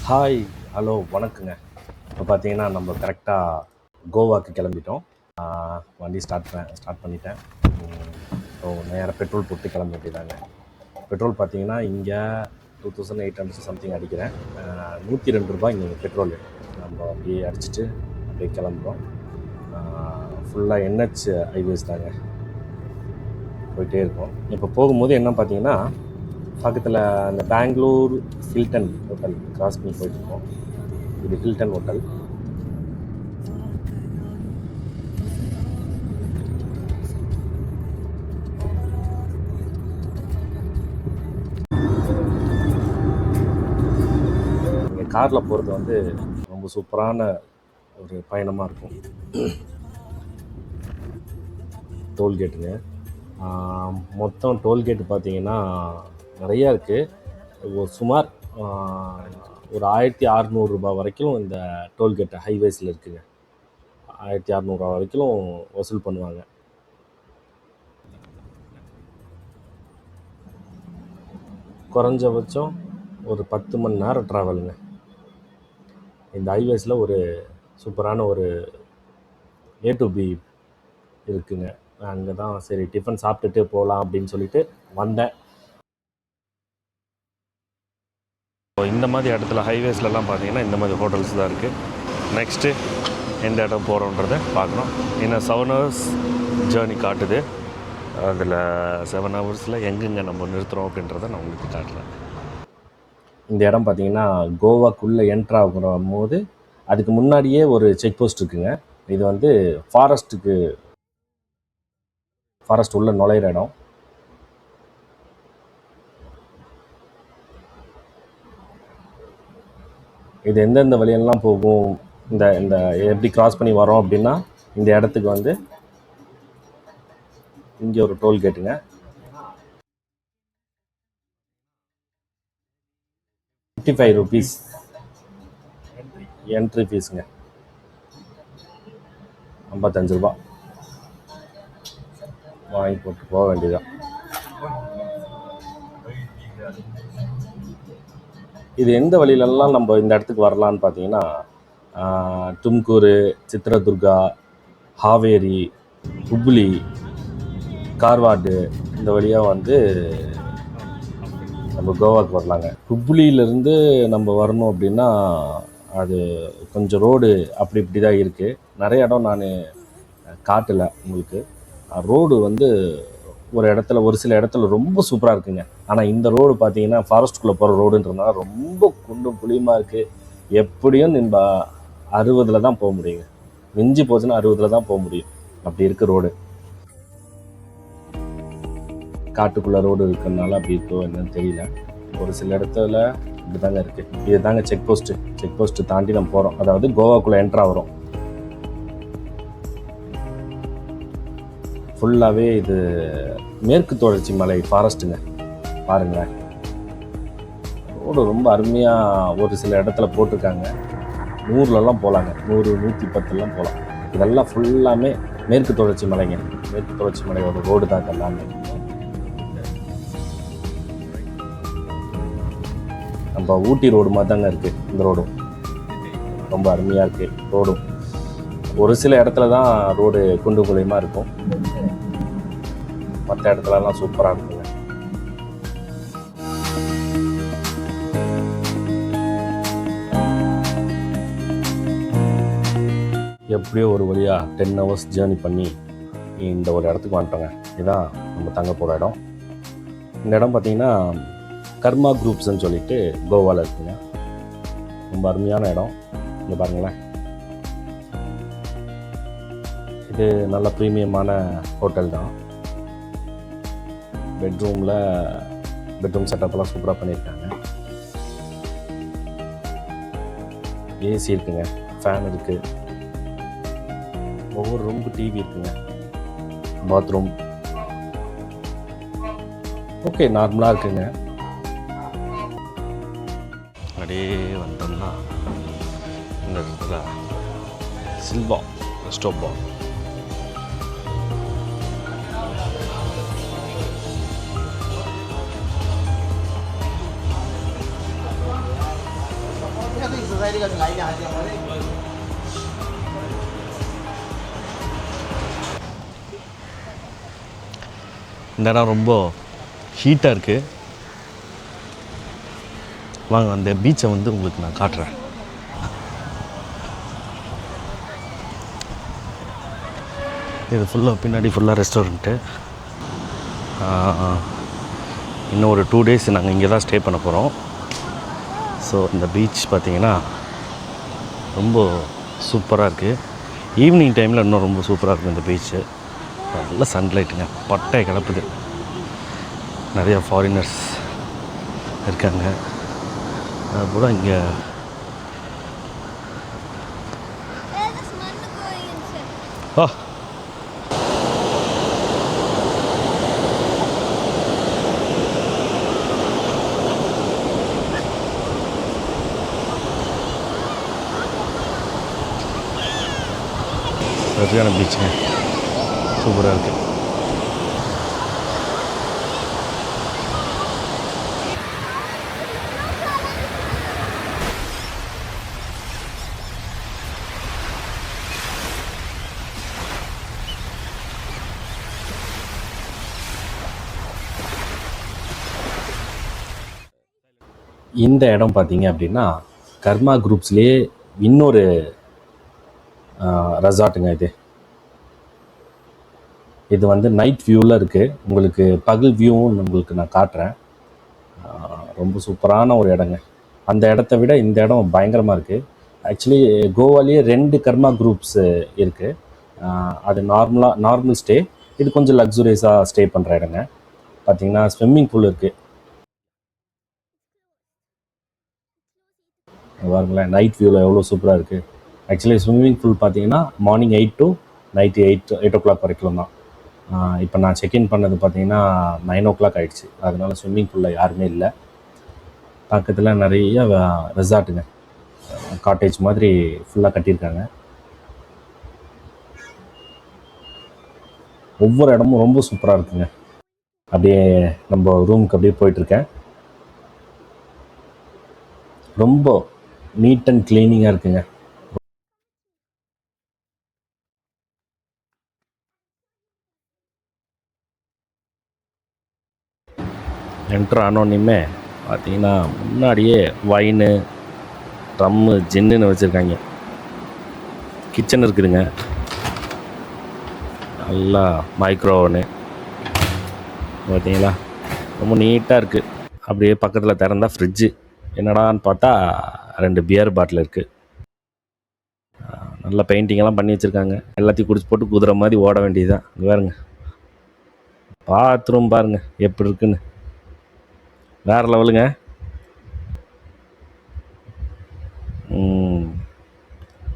Hi, hello, வணக்கங்க. இப்போ பார்த்தீங்கன்னா நம்ம கரெக்டாக கோவாக்கு கிளம்பிட்டோம். வண்டி ஸ்டார்ட் பண்ணிட்டேன். ஸோ நேராக பெட்ரோல் போட்டு கிளம்ப வேண்டியதாங்க. பெட்ரோல் பார்த்தீங்கன்னா இங்கே 2800 சம்திங் அடிக்கிறேன். ₹102 இங்கே பெட்ரோலு. நம்ம அப்படியே அடிச்சுட்டு அப்படியே கிளம்புறோம். ஃபுல்லாக NH ஹைவேஸ் தாங்க போயிட்டே இருக்கோம். இப்போ போகும்போது என்ன பார்த்தீங்கன்னா பக்கத்தில் அந்த பெங்களூர் ஹில்டன் ஹோட்டல் கிராஸ் பண்ணி போயிட்டுருக்கோம். இது ஹில்டன் ஹோட்டல். இங்கே காரில் போகிறது வந்து ரொம்ப சூப்பரான ஒரு பயணமாக இருக்கும். டோல்கேட்டுங்க மொத்தம் டோல்கேட்டு பார்த்தீங்கன்னா நிறையா இருக்குது. சுமார் ஒரு ₹1600 வரைக்கும் இந்த டோல்கேட்டு ஹைவேஸில் இருக்குங்க. ₹1600 வரைக்கும் வசூல் பண்ணுவாங்க. குறைஞ்சபட்சம் ஒரு 10 மணி நேரம் ட்ராவலுங்க. இந்த ஹைவேஸில் ஒரு சூப்பரான ஒரு A to B இருக்குங்க. அங்கே தான் சரி டிஃபன் சாப்பிட்டுட்டு போகலாம் அப்படின்னு சொல்லிட்டு வந்தேன். இந்த மாதிரி இடத்துல ஹைவேஸ்லலாம் பார்த்தீங்கன்னா இந்த மாதிரி ஹோட்டல்ஸ் தான் இருக்குது. நெக்ஸ்ட்டு எந்த இடம் போகிறோன்றதை பார்க்கணும். இன்னும் 7 hours ஜேர்னி காட்டுது. அதில் 7 ஹவர்ஸில் எங்கெங்கே நம்ம நிறுத்துகிறோம் அப்படின்றத நான் உங்களுக்கு காட்டல. இந்த இடம் பார்த்திங்கன்னா கோவாக்குள்ளே என்ட்ரு ஆகிற போது அதுக்கு முன்னாடியே ஒரு செக் போஸ்ட் இருக்குங்க. இது வந்து ஃபாரஸ்ட் உள்ள நுழையிற இடம். இது எந்தெந்த வழியெல்லாம் போகும், இந்த இந்த எப்படி கிராஸ் பண்ணி வரோம் அப்படின்னா இந்த இடத்துக்கு வந்து இங்கே ஒரு டோல்கேட்டுங்க. ₹55 என்ட்ரி ஃபீஸுங்க. ₹55 வாங்கி போட்டு போக வேண்டியதான். இது எந்த வழியிலெல்லாம் நம்ம இந்த இடத்துக்கு வரலான்னு பார்த்தீங்கன்னா தும்கூர், சித்ரதுர்கா, ஹாவேரி, ஹுப்ளி, கார்வாடு இந்த வழியாக வந்து நம்ம கோவாக்கு வரலாங்க. ஹுப்ளியிலேருந்து நம்ம வரணும் அப்படின்னா அது கொஞ்சம் ரோடு அப்படி இப்படி தான் இருக்குது. நிறைய இடம் நான் காட்டலை உங்களுக்கு. ரோடு வந்து ஒரு சில இடத்துல ரொம்ப சூப்பராக இருக்குங்க. ஆனால் இந்த ரோடு பார்த்தீங்கன்னா ஃபாரஸ்ட்டுக்குள்ளே போகிற ரோடுன்றதுனால ரொம்ப குண்டும் புளியமாக இருக்குது. எப்படியும் நம்ம 60 தான் போக முடியுங்க. மிஞ்சி போச்சுன்னா 60 தான் போக முடியும். அப்படி இருக்குது ரோடு. காட்டுக்குள்ளே ரோடு இருக்கிறதுனால அப்படி இருக்கோ என்னன்னு தெரியல. ஒரு சில இடத்துல இப்படி தாங்க இருக்குது. இது தாங்க செக் போஸ்ட்டு தாண்டி நம்ம போகிறோம். அதாவது கோவாக்குள்ளே என்ட்ரா வரும். ஃபுல்லாகவே இது மேற்கு தொடர்ச்சி மலை ஃபாரஸ்ட்டுங்க. பாருங்களேன், ரோடு ரொம்ப அருமையாக ஒரு சில இடத்துல போட்டிருக்காங்க. 100லலாம் போகலாங்க, 100, 110 போகலாம். இதெல்லாம் ஃபுல்லாமே மேற்கு தொடர்ச்சி மலைங்க. மேற்கு தொடர்ச்சி மலையோட ரோடு தான் எல்லாமே. நம்ம ஊட்டி ரோடு மாதிரி தாங்க இருக்குது இந்த ரோடும். ரொம்ப அருமையாக இருக்குது ரோடும். ஒரு சில இடத்துல தான் ரோடு குண்டு குழியமாக இருக்கும். மற்ற இடத்துலலாம் சூப்பராக இருக்குங்க. எப்படியோ ஒரு வழியாக 10 hours ஜேர்னி பண்ணி இந்த ஒரு இடத்துக்கு வந்துட்டோங்க. இதுதான் நம்ம தங்க போகிற இடம். இந்த இடம் பார்த்திங்கன்னா கர்மா குரூப்ஸ்ன்னு சொல்லிட்டு கோவாவில் இருக்குங்க. ரொம்ப அருமையான இடம். இங்கே பாருங்களேன், இது நல்ல ப்ரீமியமான ஹோட்டல் தான். பெட்ரூம் செட்டப்லாம் சூப்பராக பண்ணியிருக்காங்க. ஏசி இருக்குங்க, ஃபேன் இருக்குது. ஒவ்வொரு ரூமுக்கு டிவி இருக்குங்க. பாத்ரூம் ஓகே, நார்மலாக இருக்குங்க. அப்படியே வந்தோம்னா இந்த இடத்துல சில்வா ரெஸ்டோபா இந்த இடம் ரொம்ப ஹீட்டாக இருக்குது. வாங்க அந்த பீச்சை வந்து உங்களுக்கு நான் காட்டுறேன். இது ஃபுல்லாக பின்னாடி ஃபுல்லாக ரெஸ்டாரண்ட்டு. இன்னும் ஒரு 2 days நாங்கள் இங்கே தான் ஸ்டே பண்ண போகிறோம். ஸோ இந்த பீச் பார்த்திங்கன்னா ரொம்ப சூப்பராக இருக்குது. ஈவினிங் டைமில் இன்னும் ரொம்ப சூப்பராக இருக்கும் இந்த பீச்சு. நல்ல சன்லைட்டுங்க, பட்டை கிளப்புது. நிறையா ஃபாரினர்ஸ் இருக்காங்க. அதுபோல் இங்கே சரியான பீச்சுங்க, சூப்பராக இருக்குது. இந்த இடம் பார்த்தீங்க அப்படின்னா கர்மா குரூப்ஸ்லேயே இன்னொரு ரெசார்ட்டுங்க. இது வந்து நைட் வியூவில் இருக்குது. உங்களுக்கு பகல் வியூவும் உங்களுக்கு நான் காட்டுறேன். ரொம்ப சூப்பரான ஒரு இடங்க. அந்த இடத்த விட இந்த இடம் பயங்கரமாக இருக்குது. ஆக்சுவலி கோவாலேயே 2 கர்மா குரூப்ஸ் இருக்குது. அது நார்மல் ஸ்டே, இது கொஞ்சம் லக்ஸுரியஸாக ஸ்டே பண்ணுற இடங்க. பார்த்திங்கன்னா ஸ்விம்மிங் பூல் இருக்குது. பாருங்களேன் நைட் வியூவில் எவ்வளோ சூப்பராக இருக்குது. ஆக்சுவலி ஸ்விம்மிங் பூல் பார்த்தீங்கன்னா மார்னிங் 8 to நைட்டு 8 o'clock வரைக்கும் தான். இப்போ நான் செக்இன் பண்ணது பார்த்தீங்கன்னா 9 o'clock ஆகிடுச்சு. அதனால் ஸ்விம்மிங் பூலில் யாருமே இல்லை. பக்கத்தில் நிறைய ரெசார்ட்டுங்க, காட்டேஜ் மாதிரி ஃபுல்லாக கட்டியிருக்காங்க. ஒவ்வொரு இடமும் ரொம்ப சூப்பராக இருக்குங்க. அப்படியே நம்ம ரூமுக்கு அப்படியே போயிட்டுருக்கேன். ரொம்ப நீட் அண்ட் க்ளீனிங்காக இருக்குங்க. என்ட்ரு ஆனோன்னையுமே பார்த்தீங்கன்னா முன்னாடியே வைனு, ட்ரம்மு, ஜின்னுன்னு வச்சுருக்காங்க. கிச்சன் இருக்குதுங்க, நல்லா மைக்ரோவனு பார்த்தீங்களா, ரொம்ப நீட்டாக இருக்குது. அப்படியே பக்கத்தில் திறந்தால் ஃப்ரிட்ஜு. என்னடான்னு பார்த்தா 2 பியர் பாட்டில் இருக்குது. நல்லா பெயிண்டிங்கெல்லாம் பண்ணி வச்சுருக்காங்க. எல்லாத்தையும் குடிச்சு போட்டு குதிரை மாதிரி ஓட வேண்டியதுதான். இங்கே பாருங்க, பாத்ரூம் பாருங்கள் எப்படி இருக்குன்னு, வேறு லெவலுங்க.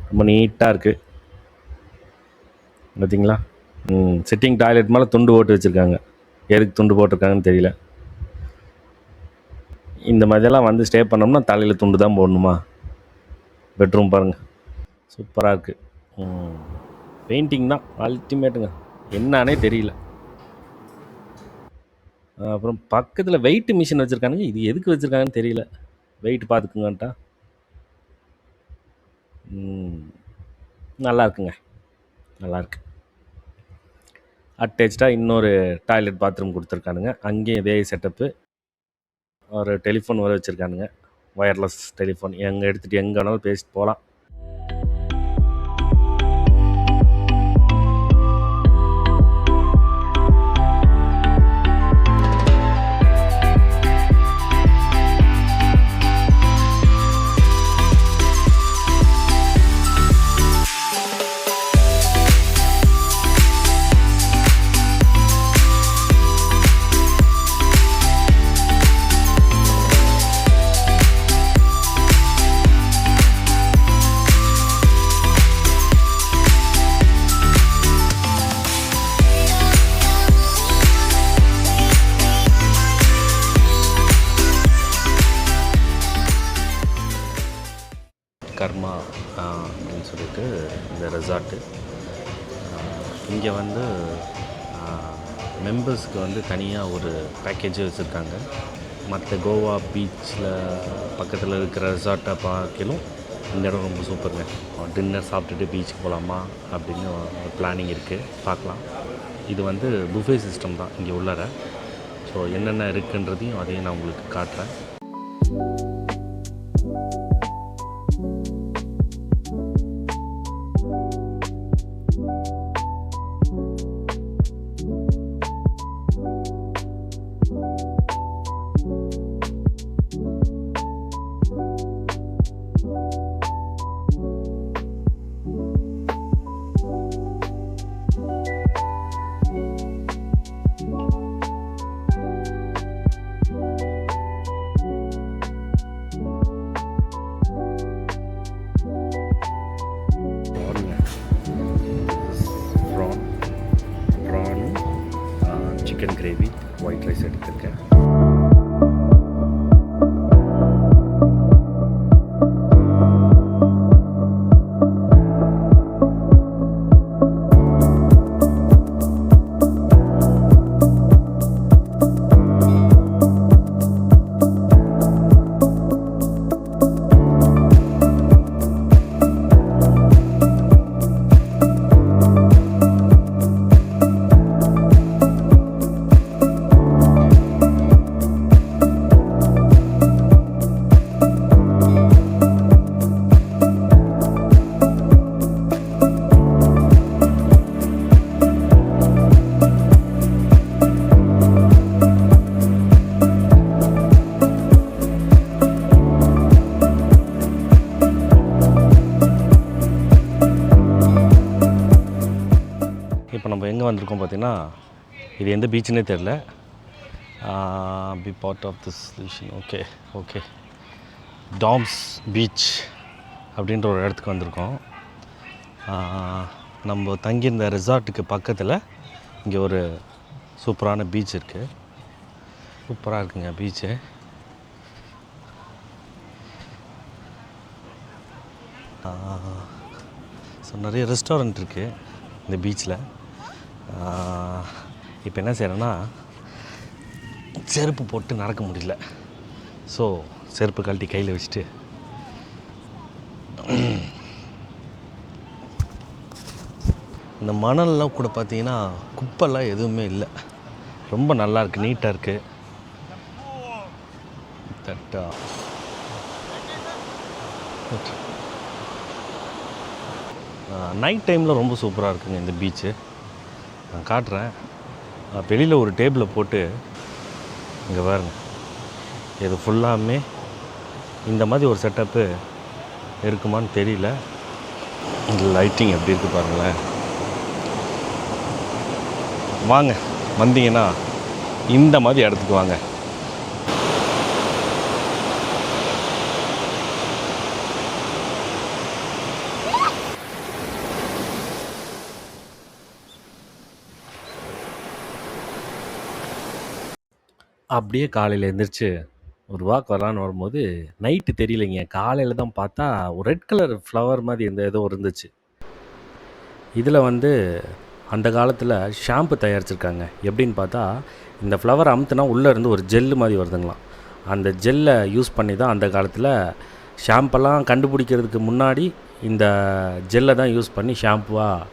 ரொம்ப நீட்டாக இருக்குது பார்த்தீங்களா. சிட்டிங் டாய்லெட் மேலே துண்டு போட்டு வச்சுருக்காங்க. எதுக்கு துண்டு போட்டிருக்காங்கன்னு தெரியல. இந்த மாதிரியெல்லாம் வந்து ஸ்டே பண்ணோம்னா தலையில் துண்டு தான் போடணுமா? பெட்ரூம் பாருங்கள், சூப்பராக இருக்குது. பெயிண்டிங் தான் அல்டிமேட்டுங்க, என்னானே தெரியல. அப்புறம் பக்கத்தில் வெயிட் மிஷின் வச்சுருக்கானுங்க. இது எதுக்கு வச்சுருக்காங்கன்னு தெரியல. வெயிட் பார்த்துக்குங்கன்ட்டா நல்லா இருக்குங்க, நல்லாயிருக்கு. அட்டேச்சாக இன்னொரு டாய்லெட் பாத்ரூம் கொடுத்துருக்கானுங்க. அங்கேயும் இதே செட்டப்பு. ஒரு டெலிஃபோன் வர வச்சுருக்கானுங்க, ஒயர்லெஸ் டெலிஃபோன். எங்கே எடுத்துகிட்டு எங்கே வேணாலும் பேசிட்டு போகலாம். கர்மா அப்படின்னு சொல்லிட்டு இந்த ரெசார்ட்டு. இங்கே வந்து மெம்பர்ஸ்க்கு வந்து தனியாக ஒரு பேக்கேஜ் வச்சுருக்காங்க. மற்ற கோவா பீச்சில் பக்கத்தில் இருக்கிற ரெசார்ட்டை பார்க்கலும் இந்த இடம் ரொம்ப சூப்பருங்க. டின்னர் சாப்பிட்டுட்டு பீச்சுக்கு போகலாமா அப்படின்னு பிளானிங் இருக்குது, பார்க்கலாம். இது வந்து புஃபே சிஸ்டம் தான் இங்கே உள்ளார. ஸோ என்னென்ன இருக்குன்றதையும் அதையும் நான் உங்களுக்கு காட்டுறேன். சிக்கன் கிரேவி, ஒயிட் ரைஸ் எடுத்துருக்கேன். இப்போ நம்ம எங்கே வந்திருக்கோம் பார்த்தீங்கன்னா, இது எந்த பீச்சுன்னே தெரில. Be part of this solution. Okay Tom's beach அப்படின்ற ஒரு இடத்துக்கு வந்திருக்கோம். நம்ம தங்கியிருந்த ரெசார்ட்டுக்கு பக்கத்தில் இங்கே ஒரு சூப்பரான பீச் இருக்குது. சூப்பராக இருக்குங்க பீச்சு. ஸோ நிறைய ரெஸ்டாரண்ட் இருக்குது இந்த பீச்சில். இப்போ என்ன செய்கிறேன்னா, செருப்பு போட்டு நடக்க முடியல. ஸோ செருப்பு கழட்டி கையில் வச்சுட்டு இந்த மணல்லாம் கூட பார்த்தீங்கன்னா குப்பெல்லாம் எதுவுமே இல்லை. ரொம்ப நல்லாயிருக்கு, நீட்டாக இருக்குது. நைட் டைமில் ரொம்ப சூப்பராக இருக்குங்க இந்த பீச்சு. நான் காட்டுறேன். வெளியில் ஒரு டேபிளை போட்டு இங்கே பாருங்க, இது ஃபுல்லாமே இந்த மாதிரி ஒரு செட்டப்பு இருக்குமான்னு தெரியல. இந்த லைட்டிங் எப்படி இருக்குது பாருங்களேன். வாங்க, வந்தீங்கன்னா இந்த மாதிரி இடத்துக்கு வாங்க. அப்படியே காலையில் எழுந்திரிச்சு ஒரு வாக் வரலான்னு வரும்போது நைட்டு தெரியலைங்க, காலையில் தான் பார்த்தா ஒரு ரெட் கலர் ஃப்ளவர் மாதிரி ஏதோ இருந்துச்சு. இதில் வந்து அந்த காலத்தில் ஷாம்பு தயாரிச்சிருக்காங்க. எப்படின்னு பார்த்தா, இந்த ஃப்ளவர் அமுத்துனா உள்ளே இருந்து ஒரு ஜெல்லு மாதிரி வருதுங்களாம். அந்த ஜெல்லை யூஸ் பண்ணி தான் அந்த காலத்தில் ஷாம்பெல்லாம் கண்டுபிடிக்கிறதுக்கு முன்னாடி இந்த ஜெல்லை தான் யூஸ் பண்ணி ஷாம்புவாக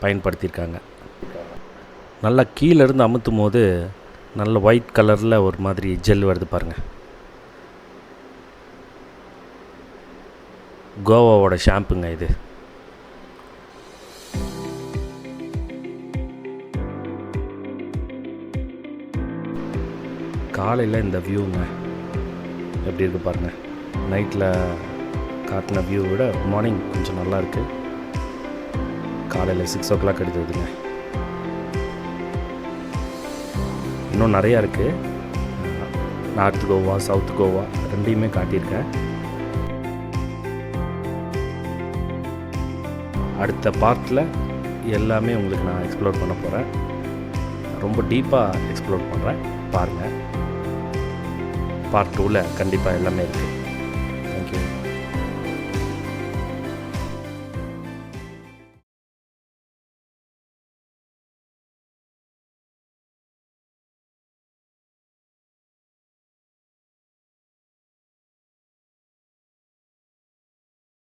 பயன்படுத்தியிருக்காங்க. நல்லா கீழேருந்து அமுத்தும் போது நல்ல ஒயிட் கலரில் ஒரு மாதிரி ஜெல் வருது பாருங்கள். கோவாவோட ஷாம்புங்க இது. காலையில் இந்த வியூங்க எப்படி இருக்குது பாருங்கள். நைட்டில் காட்டின வியூ விட மார்னிங் கொஞ்சம் நல்லா இருக்குது. காலையில் 6 o'clock எடுத்ததுங்க. இன்னும் நிறையா இருக்குது. நார்த் கோவா, சவுத் கோவா ரெண்டையுமே காட்டியிருக்கேன். அடுத்த பார்ட்டில் எல்லாமே உங்களுக்கு நான் எக்ஸ்ப்ளோர் பண்ண போகிறேன். ரொம்ப டீப்பாக எக்ஸ்ப்ளோர் பண்ணுறேன், பாருங்கள். பார்ட் 2ல் கண்டிப்பாக எல்லாமே இருக்குது.